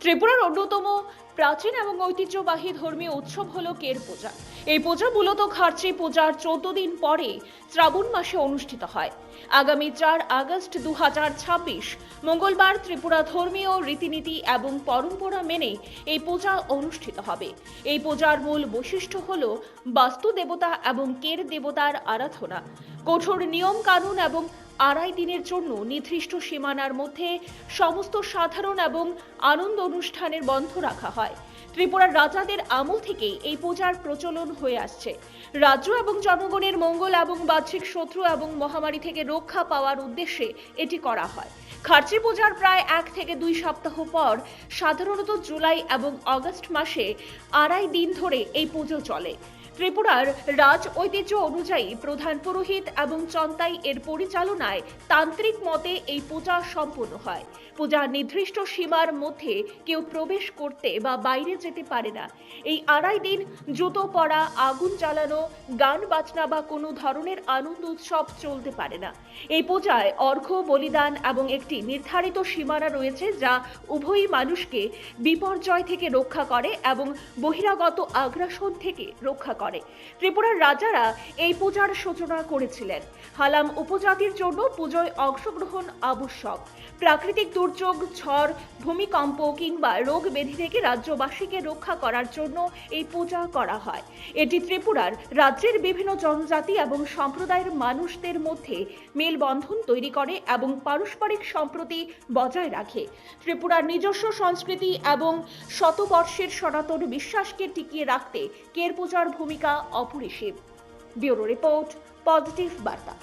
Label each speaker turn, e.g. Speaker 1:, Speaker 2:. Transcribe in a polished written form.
Speaker 1: ত্রিপুরার অন্যতম প্রাচীন এবং ঐতিহ্যবাহী ধর্মীয় উৎসব হলো কের পূজা। এই পূজা মূলত খার্চি পূজার 14 দিন পরে শ্রাবণ মাসে অনুষ্ঠিত হয়। আগামী 4 আগস্ট 2026 মঙ্গলবার ত্রিপুরা ধর্মীয় রীতিনীতি এবং পরম্পরা মেনে এই পূজা অনুষ্ঠিত হবে। এই পূজার মূল বৈশিষ্ট্য হল বাস্তু দেবতা এবং কের দেবতার আরাধনা। কঠোর নিয়ম কানুন এবং আড়াই দিনের জন্য নির্দিষ্ট সীমানার মধ্যে সমস্ত সাধারণ এবং আনন্দ অনুষ্ঠানের বন্ধ রাখা হয়। ত্রিপুরার রাজাদের আমল থেকেই এই পূজার প্রচলন হয়ে আসছে। রাজ্য এবং জনগণের মঙ্গল এবং বাহ্যিক শত্রু এবং মহামারী থেকে রক্ষা পাওয়ার উদ্দেশ্যে এটি করা হয়। খার্চি পূজার প্রায় 1 থেকে 2 সপ্তাহ পর সাধারণত জুলাই এবং আগস্ট মাসে আড়াই দিন ধরে এই পুজো চলে। ত্রিপুরার রাজ ঐতিহ্য অনুযায়ী প্রধান পুরোহিত এবং চন্তাই এর পরিচালনায় তান্ত্রিক মতে এই পূজা সম্পন্ন হয়। পূজার নির্দিষ্ট সীমার মধ্যে কেউ প্রবেশ করতে বা বাইরে যেতে পারে না। এই আড়াই দিন জুতো পরা, আগুন জ্বালানো, গান বাজনা বা কোনো ধরনের আনন্দ উৎসব চলতে পারে না। এই পূজায় অর্ঘ্য, বলিদান এবং একটি নির্ধারিত সীমানা রয়েছে যা উভয় মানুষকে বিপর্যয় থেকে রক্ষা করে এবং বহিরাগত আগ্রাসন থেকে রক্ষা করে। ত্রিপুরার রাজারা এই পূজার সূচনা করেছিলেন। হালাম উপজাতির জন্য পুজোয় অংশগ্রহণ আবশ্যক। প্রাকৃতিক দুর্যোগ, ঝড়, ভূমিকম্প কিংবা রোগ ব্যাধি থেকে রাজ্যবাসীকে রক্ষা করার জন্য এই পূজা করা হয়। এটি ত্রিপুরার রাজ্যের বিভিন্ন জনজাতি এবং সম্প্রদায়ের মানুষদের মধ্যে মেলবন্ধন তৈরি করে এবং পারস্পরিক সম্প্রীতি বজায় রাখে। ত্রিপুরার নিজস্ব সংস্কৃতি এবং শতবর্ষের সনাতন বিশ্বাসকে টিকিয়ে রাখতে কের পূজার ভূমিকা অপরিসীম। ব্যুরো রিপোর্ট, পজিটিভ বার্তা।